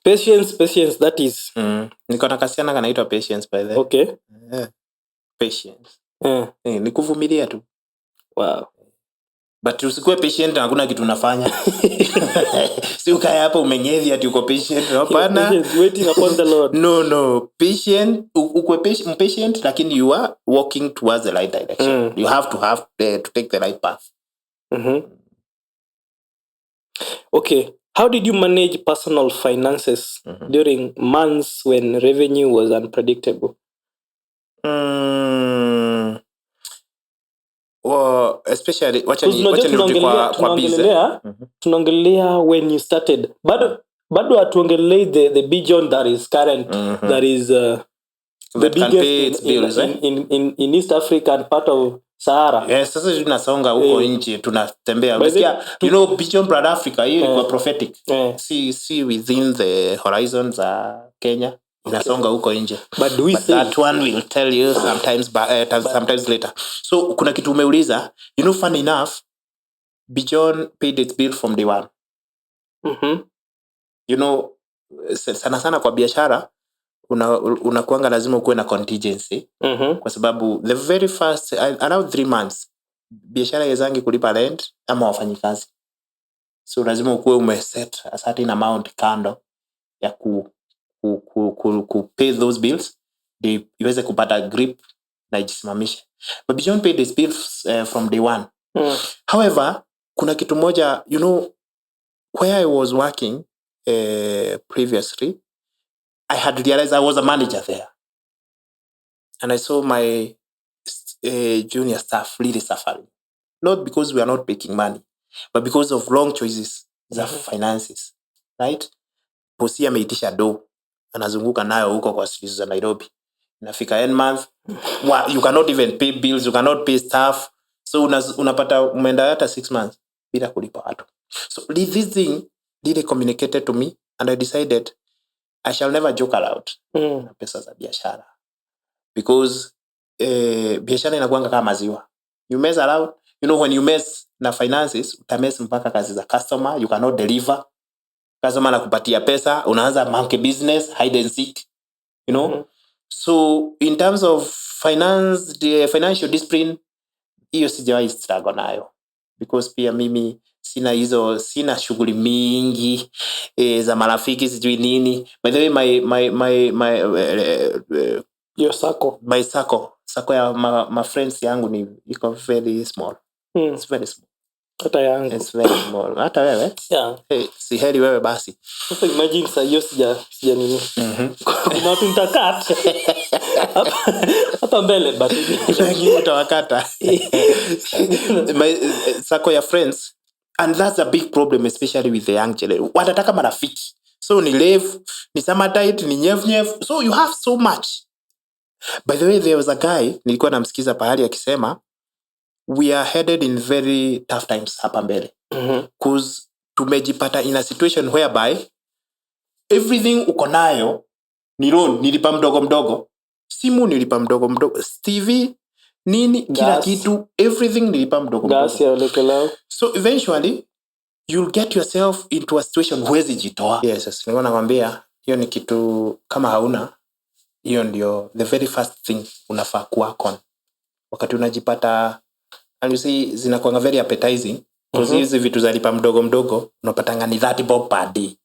Patience, that is. Niko na kasiana kanaitwa Patience by the way. Okay. Patience. Ni kuvumilia tu. Wow. But usikuwe patient na hakuna kitu unafanya. Si ukae hapo umengedhi ati uko patient. Hapana. Waiting upon the Lord. No. Patient, ukwe patient lakini you are walking towards the right direction. You have to take the right path. Okay. How did you manage personal finances during months when revenue was unpredictable? Well, especially wacha nirudi kwa business. Tunaongelea when you started. Bado atuongelei the beyond that is current, that is the biggest bills, in East Africa and part of Sahara. Yes, sasa tunasonga huko nje tunatembea. Unasikia beyond Broad Africa hiyo ilikuwa prophetic. See within the horizons Kenya. Inasonga huko nje. But that one will tell you sometimes later. So kuna kitu umeuliza, fun enough, Bijon paid its bill from day one. Sana kwa biashara unakuanga lazima ukuwe na contingency. Kwa sababu the very first around 3 months biashara yezangi kulipa rent ama wafanyikazi. So lazima ukuwe umeset a certain amount kando ya ku pay those bills, iweze kupata grip na ijisimamishe. But Bijon paid his bills from day one. However, kuna kitu moja, where I was working previously, I had realized I was a manager there. And I saw my junior staff really suffering. Not because we are not making money, but because of wrong choices of finances. Right? Posi ameitisha do. Anazunguka nayo huko kwa streets za Nairobi. Inafika end month, you cannot even pay bills, you cannot pay staff. So unapata umeenda hata 6 months bila kulipa watu. So this thing really communicated to me and I decided I shall never joke around na pesa za biashara. Because biashara inakuanga kama maziwa. You mess around, when you mess na finances, utamess mpaka kazi za customer, you cannot deliver. Customer anakupatia pesa, unaanza monkey business, hide and seek, So in terms of finance, the financial discipline, hiyo sijawahi struggle nayo. Because pia mimi sina shughuli mingi za marafiki sijui nini. By the way, my your circle. My circle ya my friends yangu ni iko very small. It's very small. Hata yangu. It's very small. Hata wewe? Yeah. Si heri wewe basi. Sasa imagine sasa hiyo sija nini. Kuna watu nitakat. Hapa mbele but wengine utawakata. My circle ya friends, and that's a big problem especially with the young children. Wanataka marafiki. So ni lev, ni summertime, ni nyef. So you have so much. By the way, there was a guy nilikuwa namsikiza pahali akisema we are headed in very tough times hapa mbele. Cause tumejipata in a situation whereby everything uko nayo ni loan, nilipa mdogo. Simu nilipa mdogo. TV nini gas, kila kitu, everything nilipa mdogo. Gas ya lekelao. So eventually you'll get yourself into a situation huwezi jitoa. Yes, nilikuwa nakwambia hiyo ni kitu kama hauna. Hiyo ndio the very first thing unafaa kuwork on. Wakati unajipata and you see zinakuanga very appetizing. Because hizi vitu za lipa mdogo unapatanga ni 30 bob per day.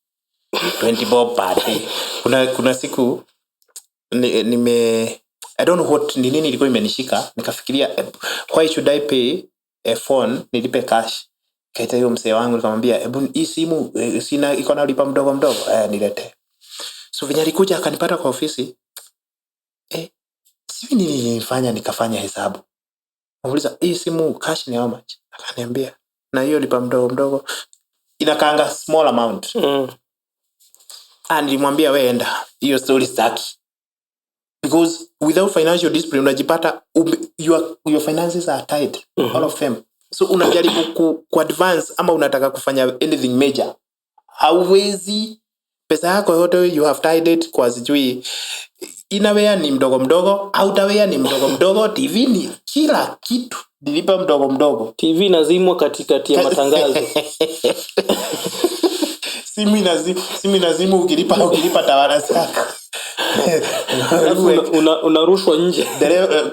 20 bob per day. Kuna siku I don't know what ni nini ilikuwa imenishika, nikafikiria why should I pay a phone nilipe cash. Kaita hiyo mzee wangu nikamwambia hebu hii simu sina iko na lipa mdogo nilete. So vinya alikuja akanipata kwa ofisi. Sivi nilifanya nikafanya hesabu. Nauliza hii simu cash ni how much? Akaniambia na hiyo lipa mdogo inakaanga small amount. And nilimwambia wewe enda hiyo story staki. Because without financial discipline unajipata your finances are tight, all of them. So unajaribu ku advance ama unataka kufanya anything major, hauwezi. Pesa yako yote you have tied it kwa sijui inawea ni mdogo, outawea ni mdogo, TV ni kila kitu nilipa mdogo. TV nazimwa katikati ya matangazo. simu inazimu ukilipa tawala zako. Unarushwa nje.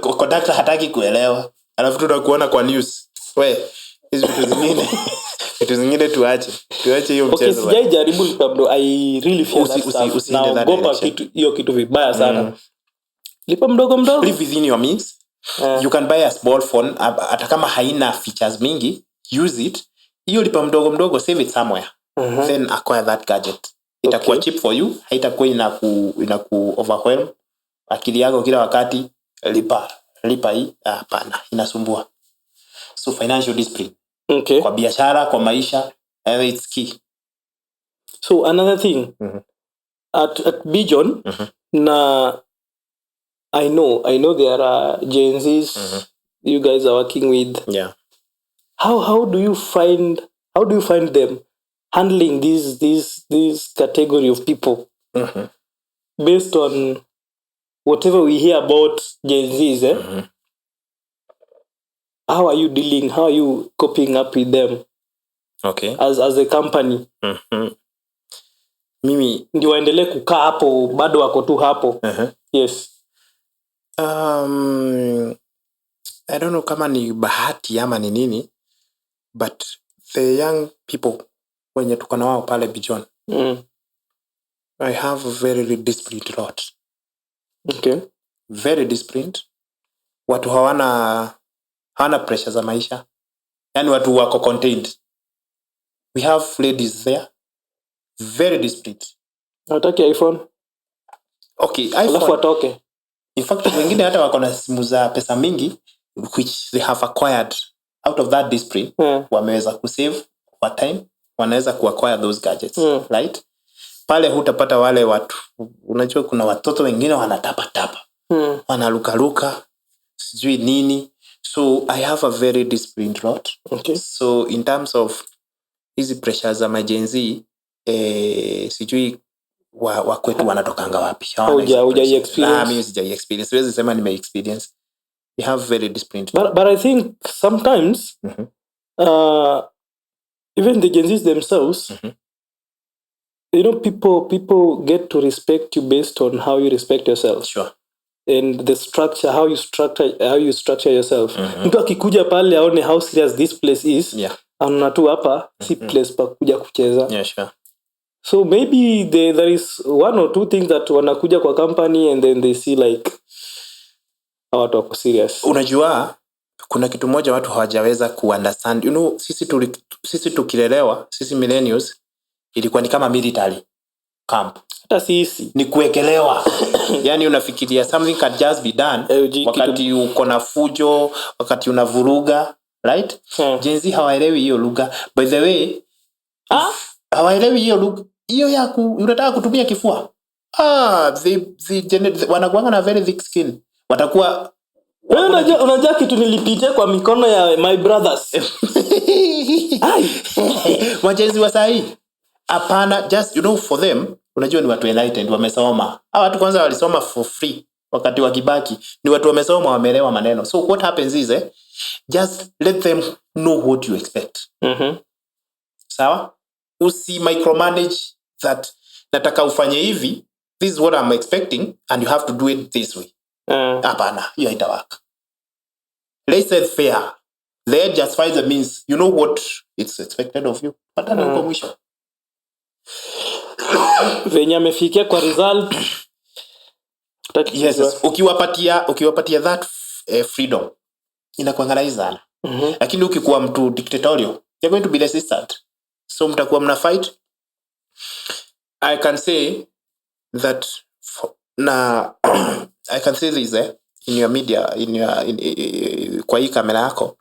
Conductor hataki kuelewa. Alafu tunakuona kwa news. Hizo vitu zingine tuache hiyo mchezo. Okay, sijai jaribu lipa I really feel that naogopa kitu vibaya sana. Lipa mdogo. Live within your means. You can buy a small phone hata kama haina features mingi, use it. Hiyo lipa mdogo, save it somewhere. Then acquire that gadget. Itakuwa cheap for you, haitakuwa inaku overwhelm akili yako kila wakati. Lipa hii hapana, inasumbua. So financial discipline. Okay. Kwa biashara, kwa maisha, it's key. So another thing, at Bijon, na I know there are Gen Zs you guys are working with. Yeah. How do you find them handling this category of people based on whatever we hear about Gen Zs? How are you coping up with them? Okay. As a company. Mimi ndio waendelee kukaa hapo, bado wako tu hapo. Yes. I don't know kama ni bahati ama ni nini, but the young people wenye tuko na wao pale Bijon, I have a very disciplined lot. Okay. Very disciplined. Watu hawana pressure za maisha. Yani watu wako contained. We have ladies there. Very disciplined. Nataka iPhone. Okay, iPhone. Alafu watoke. In fact, wengine hata wako na simu za pesa mingi which they have acquired out of that discipline. Wameweza kusave over time, wanaweza kuacquire those gadgets, right? Pale hutapata wale watu, unajua kuna watoto wengine wanatapa. Wanaluka sijui nini. So I have a very disciplined lot. Okay. So in terms of hizi pressures za Gen Z, sijui wa kwetu wanatokanga wapi? Hujai experience. Mimi sijai experience. Siwezi sema nime experience. We have very disciplined. But I think sometimes even the Gen Zs themselves, people get to respect you based on how you respect yourself. Sure. And the structure, how you structure yourself. Mtu akikuja pale aone how serious this place is. Yeah. Anaona tu hapa si place pa kuja kucheza. Yeah, sure. So maybe there is one or two things that wanakuja kwa company and then they see like watu wako serious. Unajua kuna kitu moja watu hawajaweza kuunderstand. Sisi tukilelewa, sisi millennials, ilikuwa ni kama military camp. Hata sisi ni kuekelewa. Yani unafikiria something can just be done wakati uko na fujo, wakati unavuruga, right? Gen Z hawaelewi hiyo lugha. By the way, hawaelewi hiyo lugha. Hiyo ya unataka kutumia kifua. Wanakuanga na very thick skin. Watakuwa unajua kitu nilipitia kwa mikono ya my brothers. Wajenzi wa sahi. Hapana, just for them, unajua ni watu enlightened, wamesoma. Hawa watu kwanza walisoma for free wakati wa Kibaki. Ni watu wamesoma, wameelewa maneno. So what happens is just let them know what you expect. Sawa? Usi micromanage that nataka ufanye hivi, this is what I'm expecting and you have to do it this way. Hapana, hiyo haitawaka. Let's say fair. They just find the means. You know what it's expected of you. Patana uko mwisho. Venye amefikia kwa result. Yes. Ukiwapatia that freedom, inakuanga rahisi sana. Lakini ukikuwa mtu dictatorial, you're going to be resistant. So mtakuwa mna fight. I can say that I can say this in your media, kwa hii kamera yako,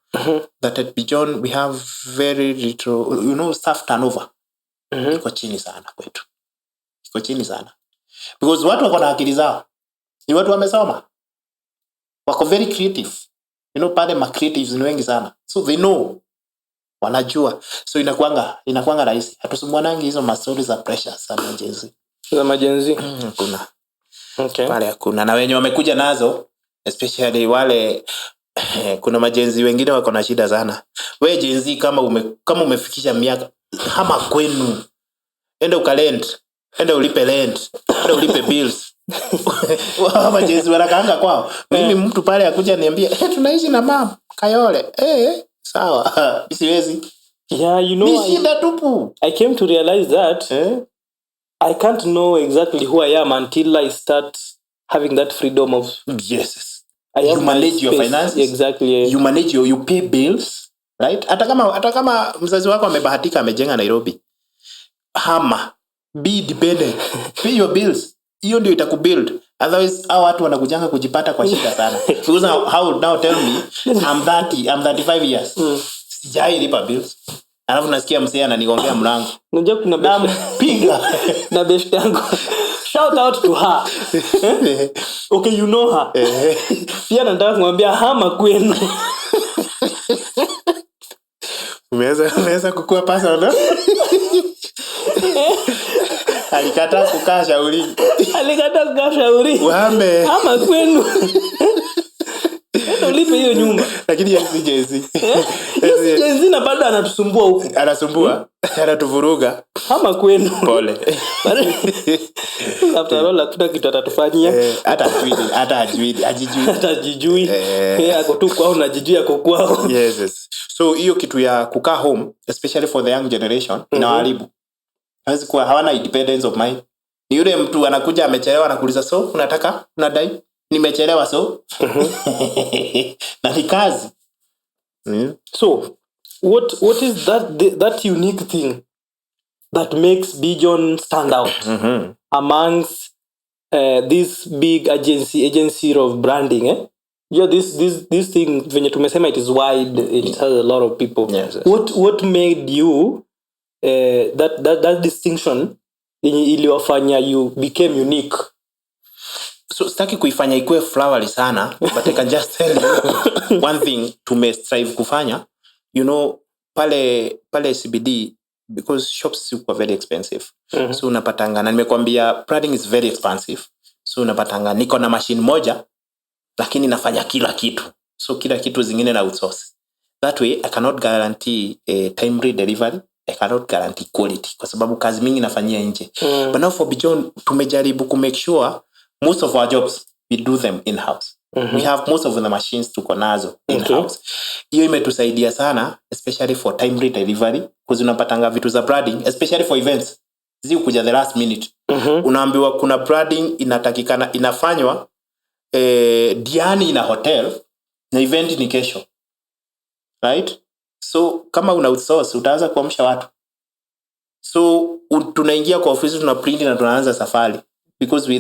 that at Bijon we have very little, staff turnover. Iko chini sana kwetu. Iko chini sana. Because watu wako na akili zao. Ni watu wamesoma. Wako very creative. Pale ma creatives ni wengi sana. So they know. Wanajua. So inakuanga rahisi. Hatusumbuanangi hizo mastori za pressure sana Gen Z. Za Gen Z. Kuna. Okay. Pale hakuna. Na wenye wamekuja nazo, especially wale kuna majenzi wengine wako na shida sana. Wewe Gen Z kama umefikisha miaka hama kwenu. enda ukalend, enda ulipe rent, enda ulipe bills. Wao jinsi wanakaanga kwao. Mimi mtu pale akuja niambia tunaishi na mama Kayole. Sawa. Siwezi. Yeah, you know, I came to realize that I can't know exactly who I am until I start having that freedom of yes. You manage your finances. Exactly. You manage you pay bills, right? Hata kama mzazi wako amebahatika amejenga Nairobi. Be dependent. Pay your bills. Hiyo ndio itakubuild. Otherwise hao watu wanakujanga kujipata kwa shida sana. Because now tell me I'm 35 years. Sijai lipa bills. Alafu nasikia msee ananigongea mlango. Unajua kuna piga na best yangu. Shout out to her. Okay, you know her. Pia nataka kumwambia hama kwenu. Umeweza kukua pasa no? Alikataa kukaa shauri. Wame. Hama kwenu. Ndio ulipe hiyo nyumba. Lakini yeye si Jay-Z. Jay-Z na bado anatusumbua huko. Anasumbua. Anatuvuruga. Hama kwenu. Pole. After all hakuna kitu atatufanyia. Hata ajijui. Yeye ako tu kwao na jijui ako kwao. Yes. So hiyo kitu ya kukaa home, especially for the young generation, inawaharibu. Hawezi kuwa hawana independence of mind. Ni yule mtu anakuja amechelewa anakuuliza so unadai? Nimechelewa so. Na ni kazi. So what is that unique thing that makes Bijon stand out amongst this big agency of branding, eh? Yeah, this thing venye tumesema it is wide, it has a lot of people. Yes. What made you that distinction iliwafanya you became unique? So sitaki kuifanya ikuwe flowery sana, but I can just tell you one thing tumestrive kufanya. You know, pale CBD, because shops are very expensive. So unapatanga, na nimekwambia branding is very expensive. So unapatanga niko na machine moja lakini nafanya kila kitu. So kila kitu zingine na outsource. That way I cannot guarantee a timely delivery. I cannot guarantee quality kwa sababu kazi mingi nafanyia nje. But now for Bijon tumejaribu ku make sure most of our jobs we do them in-house. We have most of the machines tuko nazo in-house. Hiyo imetusaidia sana, especially for timely delivery, because unapatanga vitu za branding, especially for events. Zi kuja the last minute. Unaambiwa kuna branding inatakikana inafanywa Diani ina hotel na event ni kesho. Right? So kama una outsource utaanza kuamsha watu. So tunaingia kwa ofisi tuna print na tunaanza safari. Because we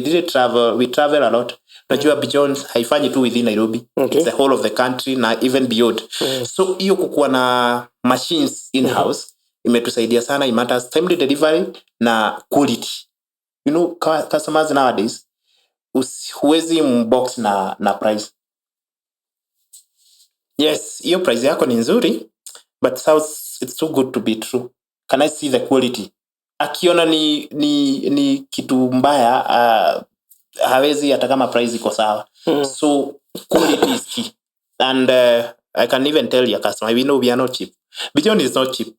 travel a lot. Najua Bijon haifanyi tu within Nairobi. It's the whole of the country na even beyond. So hiyo kukuwa na machines in-house imetusaidia sana. It matters timely delivery na quality. You know, customers nowadays huwezi mbox na price. Yes, hiyo price yako ni nzuri, but it's too good to be true. Can I see the quality? Akiona ni kitu mbaya, hawezi hata kama price iko sawa. So quality is key. And I can even tell your customer, we know we are not cheap. Bijon is not cheap.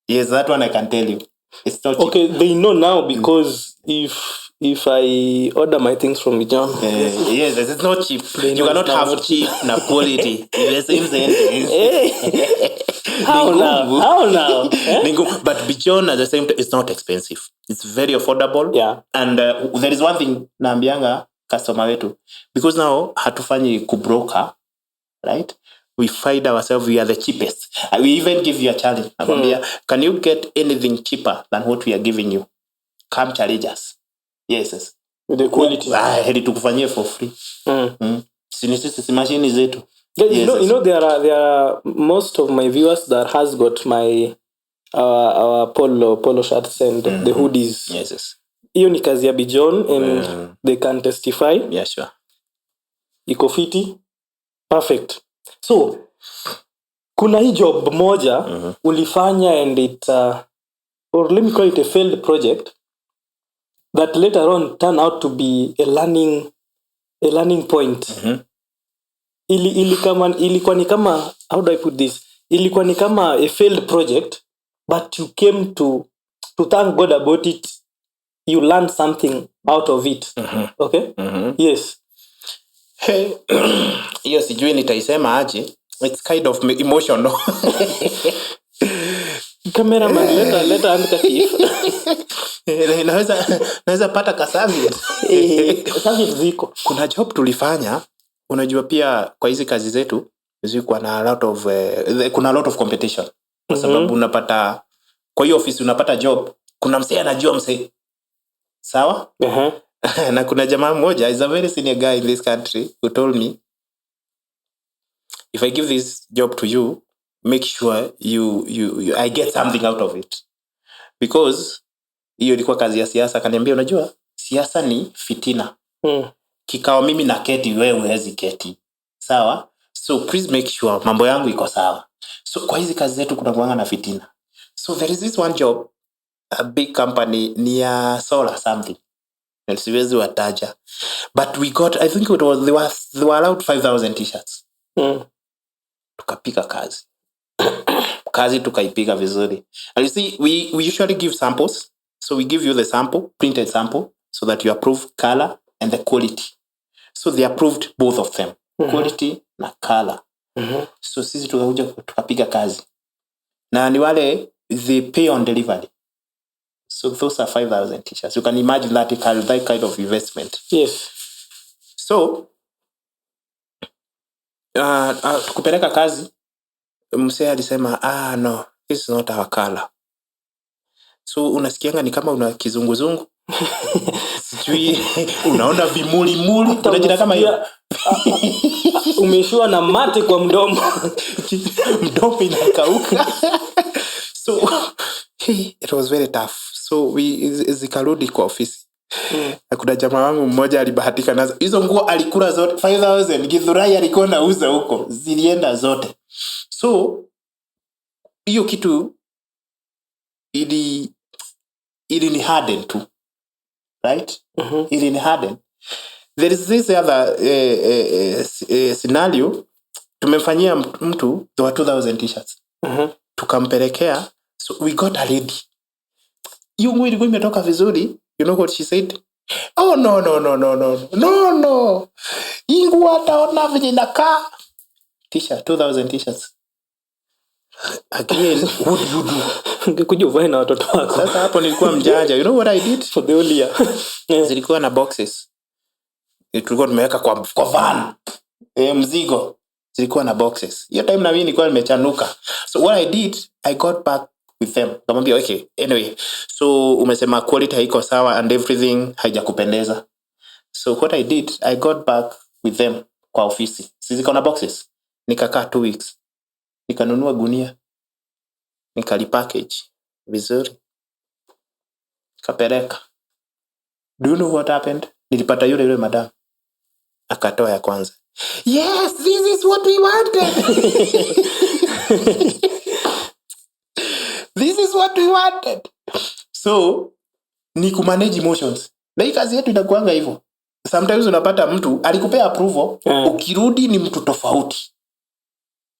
Yes, that one I can tell you. It's not cheap. Okay, they know now because if I order my things from Bijon, yes, it's not cheap. You cannot have cheap na quality. It's the same thing. How now? But Bijon at the same time, it's not expensive. It's very affordable. Yeah. And there is one thing naambianga customer wetu, because now hatufanyi kubroker, right? We find ourselves we are the cheapest. We even give you a challenge. Can you get anything cheaper than what we are giving you? Come challenge us. Yes. With the quality. Heri tukufanyie for free. Sisi machine zetu. You know there are most of my viewers that has got my our polo shirts and the hoodies. Yes. Hiyo ni kazi ya Bijon and they can testify. Yeah, sure. Iko fiti. Perfect. So kuna hii job moja ulifanya and it or let me call it a failed project that later on turned out to be a learning point. Ilikuwa ni kama, how do I put this? Ilikuwa ni kama a failed project, but you came to to thank God about it, you learn something out of it. Okay? Yes. Hey, hiyo sijui nitaisema aje. It's kind of emotional. Cameraman, leta handkerchief. Naweza pata kasavi. Kasavi ziko. Kuna job tulifanya, unajua pia kwa hizi kazi zetu zilikuwa na kuna a lot of competition. Kwa sababu unapata kwa hiyo office unapata job, kuna msee anajua msee. Sawa? Na kuna jamaa mmoja is a very senior guy in this country who told me, if I give this job to you, make sure I get something out of it. Because hiyo ilikuwa kazi ya siasa. Akaniambia unajua siasa ni fitina. Kikao mimi na keti, wewe huwezi keti. Sawa? So please make sure mambo yangu iko sawa. So kwa hizi kazi zetu kuna kuanga na fitina. So there is this one job, a big company near solar something. And siwezi wataja. But we got, I think they were allowed 5,000 t-shirts. Tukapika kazi. Kazi tukaipiga vizuri. And you see, we usually give samples. So we give you the sample, printed sample, so that you approve color and the quality. So they approved both of them, quality na color. So sisi tukapiga kazi. Na ni wale, they pay on delivery. So those are 5,000 t-shirts. You can imagine that kind of investment. Yes. So, tukupeleka kazi, msee alisema, no, this is not our color. So unasikianga ni kama una kizunguzungu. Sijui unaona vimuli unajina kama hiyo. Umeishiwa na mate kwa mdomo. Mdomo inakauka. So it was very tough. So zikarudi kwa ofisi. Kuna jamaa wangu mmoja alibahatika nazo. Hizo nguo alikula zote 5,000. Githurai alikuwa anauza huko. Zilienda zote. So hiyo kitu ili ni harden tu. Right? Ili ni harden. There is this other scenario. Tumemfanyia mtu there were 2,000 t-shirts. Tukampelekea. So we got a lady. Hiyo nguo ilikuwa imetoka vizuri. You know what she said? Oh no. Hii nguo ataona vile inakaa. T-shirt 2,000 t-shirts. Again, what do you do? Ungekuja uvae na watoto wako. Sasa hapo nilikuwa mjanja. You know what I did? For the whole year. Zilikuwa na boxes. Tulikuwa tumeweka kwa van. Mzigo. Zilikuwa na boxes. Hiyo time na mimi nilikuwa nimechanuka. So what I did, I got back with them. Kamwambia okay, anyway. So umesema quality haiko sawa and everything haijakupendeza. So what I did, I got back with them kwa ofisi. Sisi kuna boxes. Nikakaa 2 weeks. Nikanunua gunia. Nikalipackage vizuri. Kapeleka. Do you know what happened? Nilipata yule madam. Akatoa ya kwanza. Yes, this is what we wanted. This is what we wanted. So, ni kumanage emotions. Na hii kazi yetu inakuanga hivyo. Sometimes unapata mtu alikupea approval, ukirudi ni mtu tofauti.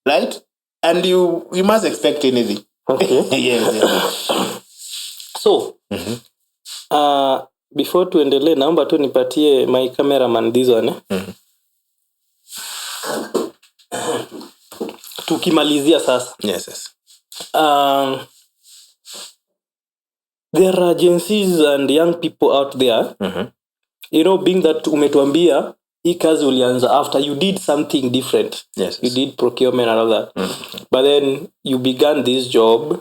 Right? And you must expect anything. Okay. Yes. So, before tuendelee, naomba tu nipatie my cameraman this one. Tukimalizia sasa. Yes. There are agencies and young people out there. You know, being that umetuambia hii kazi ulianza after you did something different. Yes. You did procurement and all that. But then you began this job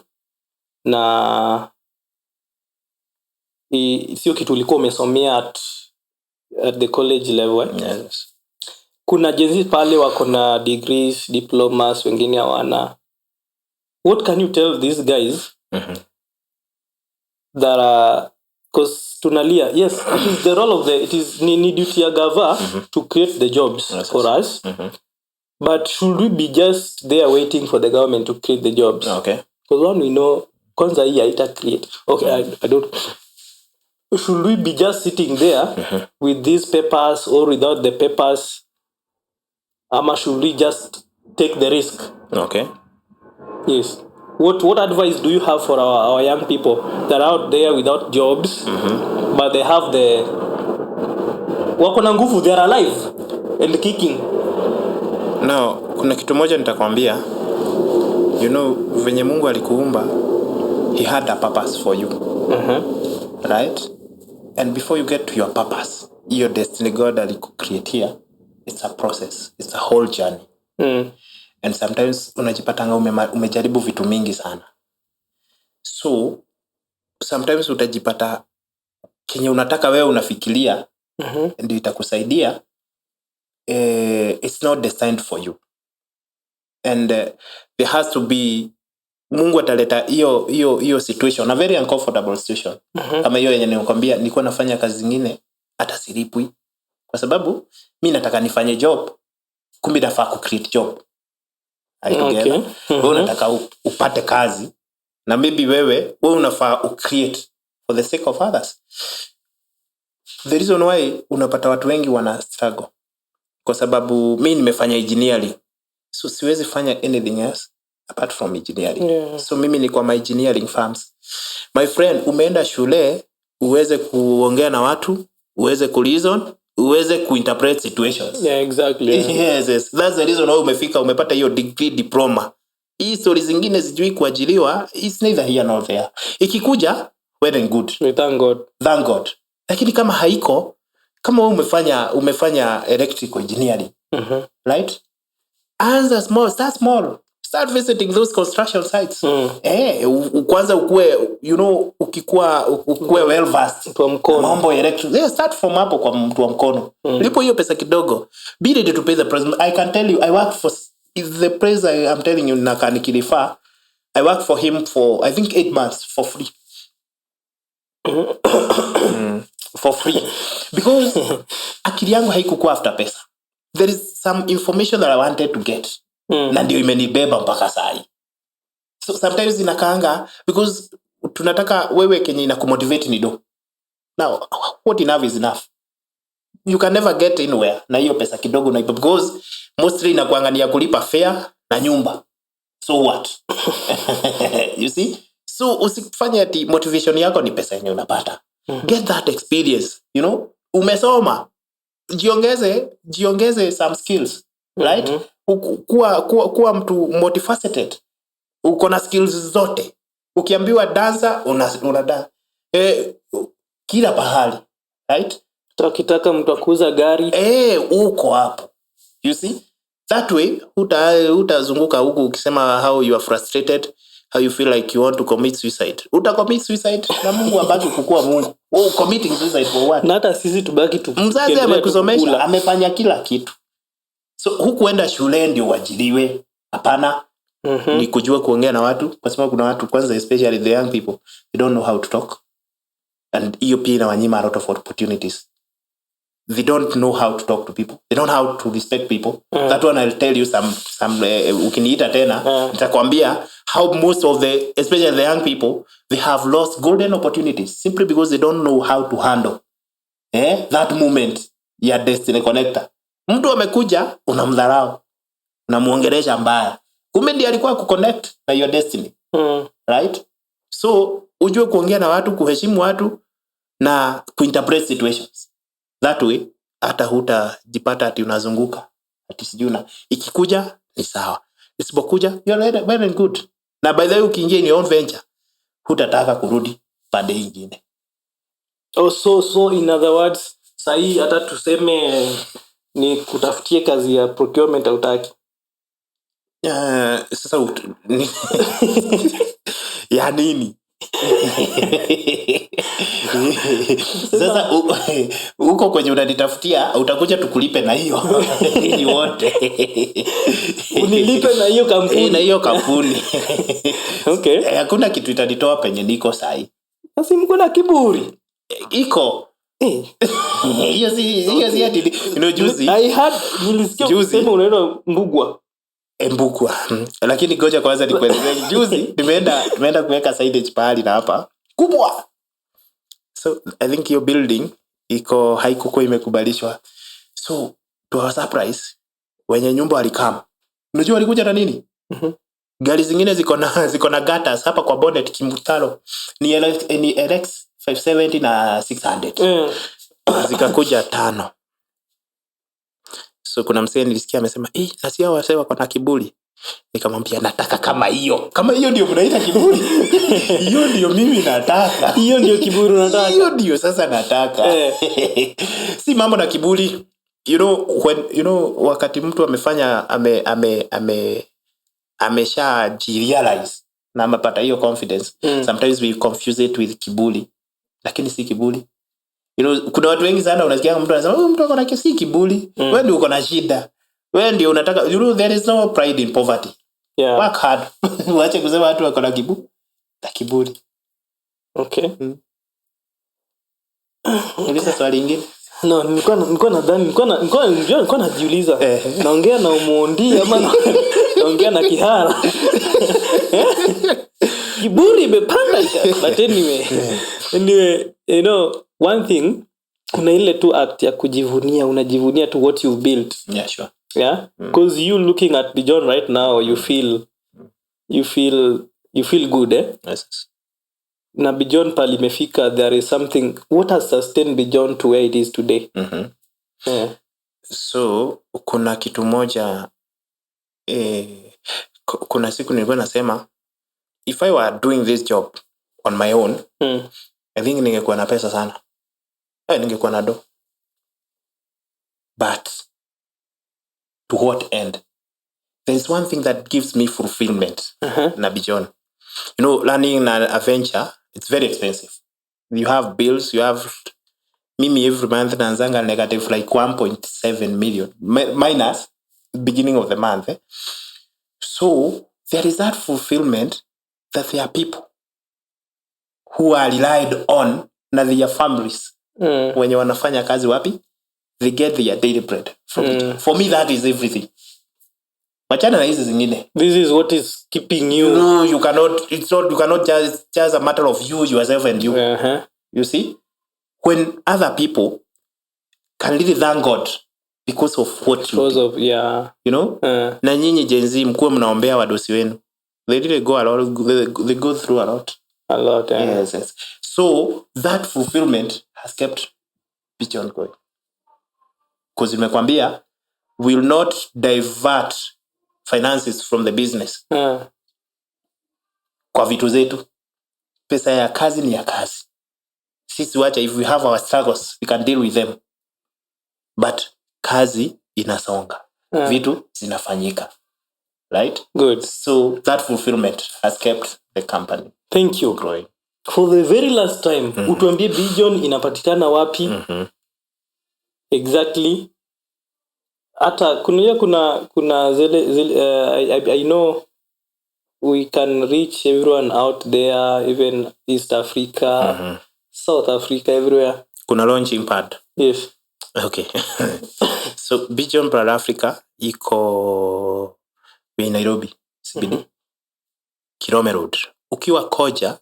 na sio kitu ulikuwa umesomea at the college level. Yes. Kuna agencies pale wako na degrees, diplomas, wengine hawana. What can you tell these guys that are, because tunalia, yes, it is the role of it is ni duty ya gava to create the jobs for us. But should we be just there waiting for the government to create the jobs? Okay. Because when we know kwanza hii haita create. Okay, I don't. Should we be just sitting there with these papers or without the papers? Ama should we just take the risk? Okay. Yes. what advice do you have for our young people that are out there without jobs, but they have wako na nguvu, they are alive and kicking? No, kuna kitu moja nitakwambia. You know, venye Mungu alikuumba, he had a purpose for you. Right? And before you get to your purpose, your destiny God alikucreate here, it's a process. It's a whole journey. And sometimes unajipatanga umejaribu vitu mingi sana. So sometimes utajipata kenye unataka wewe unafikiria ndio itakusaidia, it's not designed for you. And there has to be, Mungu ataleta hiyo situation, a very uncomfortable situation. Kama hiyo yenye nimekwambia, nilikuwa nafanya kazi zingine hata silipwi kwa sababu mimi nataka nifanye job, kumbe nafaa ku create job. Wewe unataka upate kazi na maybe wewe unafaa create for the sake of others. The reason why unapata watu wengi wana struggle kwa sababu mimi nimefanya engineering, so siwezi fanya anything else apart from engineering. So mimi ni kwa my engineering firms. My friend, umeenda shule uweze kuongea na watu, uweze ku reason, uweze kuinterpret situations. Exactly. Yes. That's the reason why umefika, umepata hiyo degree, diploma. Hii stories zingine sijui kuajiriwa, it's neither here nor there. Ikikuja, well and good. Thank God. Lakini kama haiko, kama wewe umefanya electrical engineering, right? Anza small, start small. Start visiting those construction sites. Kwanza ukue, ukue well versed kwa mkono. Mambo electric. Start from hapo kwa mtu wa mkono. Lipo hiyo pesa kidogo. Be ready to pay the price. I can tell you, I work for the price I'm telling you na kanikilifa. I work for him for I think 8 months for free. For free. Because akili yangu haikuwa after pesa. There is some information that I wanted to get. Na ndio imenibeba mpaka sai. So sometimes inakaanga because tunataka wewe kenye inakumotivate ni do. Now, what enough is enough. You can never get anywhere na hiyo pesa kidogo na ipo because mostly inakuangania kulipa fare na nyumba. So what? You see? So usifanye ati motivation yako ni pesa yenye unapata. Get that experience, Umesoma. Jiongeze some skills, right? Kuwa mtu multifaceted. Uko na skills zote. Ukiambiwa dancer una kila pahali, right? Ukitaka mtu akuuza gari, uko hapo. You see? That way utazunguka huku ukisema how you are frustrated, how you feel like you want to commit suicide. Commit suicide na Mungu abaki kukua Mungu. Committing suicide for what? Na hata sisi tubaki tu. Mzazi amekusomesha, amefanya kila kitu. So hukuenda shule ndio uajiriwe. Hapana. Ni kujua kuongea na watu, kwa sababu kuna watu kwanza, especially the young people, they don't know how to talk. And hiyo pia inawanyima a lot of opportunities. They don't know how to talk to people. They don't know how to respect people. That one I'll tell you some ukiniita tena, nitakwambia how most of especially the young people, they have lost golden opportunities simply because they don't know how to handle that moment ya destiny connector. Mtu amekuja, unamdharau, unamuongelesha mbaya. Kumbe ndiye alikuwa kuconnect na your destiny. Right? So, ujue kuongea na watu, kuheshimu watu na kuinterpret situations. That way, hata hutajipata ati unazunguka. Ati sijuna. Ikikuja, ni sawa. Isipokuja, you're well and good. Na by the way, ukiingia in your own venture, hutataka kurudi pande nyingine. So in other words, sahi hata tuseme ni kutafutie kazi ya procurement hautaki. Sasa ya nini? Sasa uko kwenye unanitafutia, utakuja tukulipe na hiyo ni wote. Unilipe na hiyo kampuni. Na hiyo kampuni. Okay. Hakuna kitu itanitoa penye niko sahi. Basi mko na kiburi. Iko. Hiyo si ati juzi. I had nilisikia ukisema unaenda Mbugua. Mbugua. Lakini ngoja kwanza nikueleze. Juzi nimeenda kuweka signage pahali na hapa kubwa. So I think your building haikuwa imekubalishwa. So to our surprise, wenye nyumba walikama. Unajua walikuja na nini? Gari zingine ziko na gutters hapa kwa bonnet kimutalo. Ni LX 570 na 600. Zikakuja 5. So kuna msee nilisikia amesema, nasia wase wako na kiburi. Nikamwambia nataka kama hiyo. Kama hiyo ndio mnaita kiburi. Hiyo ndio mimi nataka. Hiyo ndio kiburi unataka. Hiyo ndio sasa nataka. Si mambo na kiburi. Wakati mtu amefanya ameshajirealize na amepata hiyo confidence. Sometimes we confuse it with kiburi. Lakini si kiburi. Kuna watu wengi sana unasikia mtu anasema mtu ako na kesi kiburi. Wewe ndio uko na shida. Wewe ndio unataka there is no pride in poverty. Yeah. Work hard. Waache kusema watu wako na kiburi. Okay. Unaweza swali lingine? No, nilikuwa nadhani nilikuwa najiuliza. Naongea na Omondi ama naongea na Kihara. Kiburi imepanda. But anyway, one thing, kuna ile tu act ya kujivunia, unajivunia to what you've built. Yeah, sure. Yeah? Because you looking at Bijon right now, you feel good, eh? Yes. Na Bijon pali imefika, there is something, what has sustained Bijon to where it is today? Yeah. So kuna kitu moja kuna siku nilikuwa nasema, if I were doing this job on my own, I think ningekuwa na pesa sana. Ningekuwa na do. But to what end? There's one thing that gives me fulfillment. Na Bijon. Running a venture, it's very expensive. You have bills, you have mimi every month nanzanga negative like 1.7 million minus beginning of the month. So there is that fulfillment that there are people who are relied on na their families. Wenye wanafanya kazi wapi, they get their daily bread from it. For me that is everything. Machana na hizi zingine. This is what is keeping you. No, you cannot just a matter of you yourself and you. You see, when other people can really thank God because of what you do. Na nyinyi Gen Z mkuwe mnaombea wadosi wenu. They really go a lot, they go through a lot. Yes. So that fulfillment has kept Bijon going. Because nimekwambia, will not divert finances from the business. Kwa vitu zetu. Pesa ya kazi ni ya kazi. Sisi wacha, if we have our struggles, we can deal with them. But kazi inasonga. Vitu zinafanyika. Right? Good. So that fulfillment has kept the company. Thank you. Growing. For the very last time, utuambie Bijon inapatikana wapi? Exactly. Hata kuna zile I know we can reach everyone out there, even East Africa, South Africa, everywhere. Kuna launching pad. Yes. Okay. So Bijon Brand Africa iko in Nairobi, CBD. Kirome Road. Ukiwa Koja,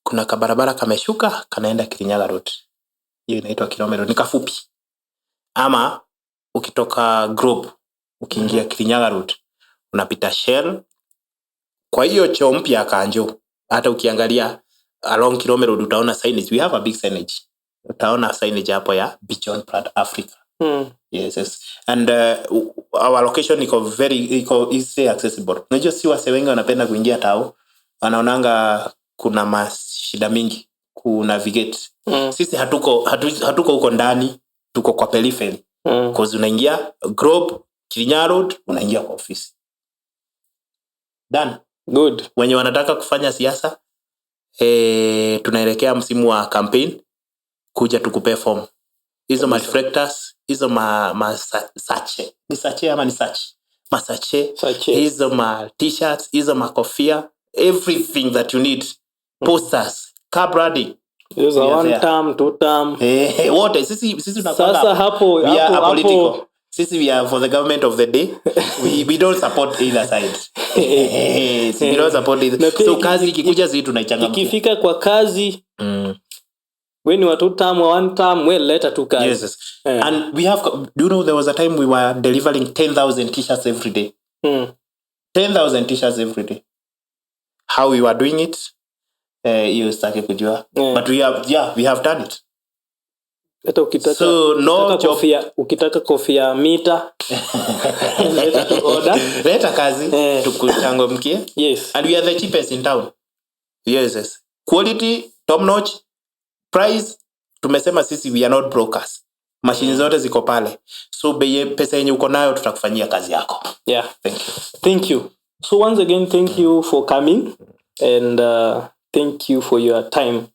kuna kabarabara kameshuka kanaenda Kirinyaga Road. Hiyo inaitwa Kirome Road, ni kafupi. Ama ukitoka Grove ukiingia Kirinyaga Road, unapita Shell. Kwa hiyo choo mpya Kanjo, hata ukiangalia along Kirome Road utaona signage. We have a big signage. Utaona signage hapo ya Bijon Brand Africa. Yes. And our location iko very accessible. Unajua si wase wengi wanapenda kuingia tao. Wanaonanga kuna mashida mingi ku navigate. Sisi hatuko huko ndani, tuko kwa periphery. Because unaingia Grove, Kirinyaga Road, unaingia kwa ofisi. Done. Good. Wenye wanataka kufanya siasa, tunaelekea msimu wa campaign, kuja tukupe form. Hizo reflectors, hizo sache. Ni sache ama ni sache? Masache. Hizo t-shirts, hizo kofia, everything that you need. Posters, car branding. Hizo 1 term, 2 term. Wote sisi tunapanga. Sasa hapo Since we are for the government of the day, we don't support either side. We don't support either. So kazi ikikuja sisi tunaichangamkia. Ikifika kwa kazi, when you are 2 term or 1 term, well, later to kazi. Yes. And we have, do you know there was a time we were delivering 10,000 t-shirts every day. 10,000 t-shirts every day. How we were doing it, you start kujua. But we have done it. Hata ukitaka kofia mita leta tu order, leta kazi tukuchangamkie. Yes, and we are the cheapest in town. Yes. Quality top notch, price tumesema sisi we are not brokers. Machine zote ziko pale, so pesa yenye uko nayo tutakufanyia kazi yako. Thank you. So once again, thank you for coming, and thank you for your time.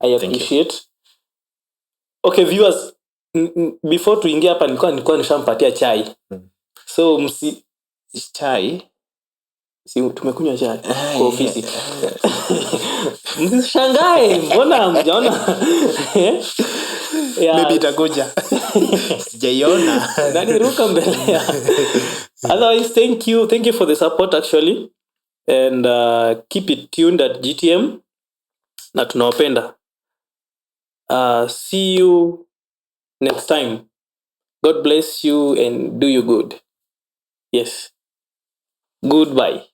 I appreciate. Okay, viewers, before tuingie hapa nilikuwa nishampatia chai. So chai si tumekunywa chai kwa ofisi. Msishangae mbona mjaona? Maybe itakuja. Sijaiona. Nani ruka mbele. Otherwise, thank you for the support actually, and keep it tuned at GTM. Na tunawapenda. See you next time. God bless you and do you good. Yes. Goodbye.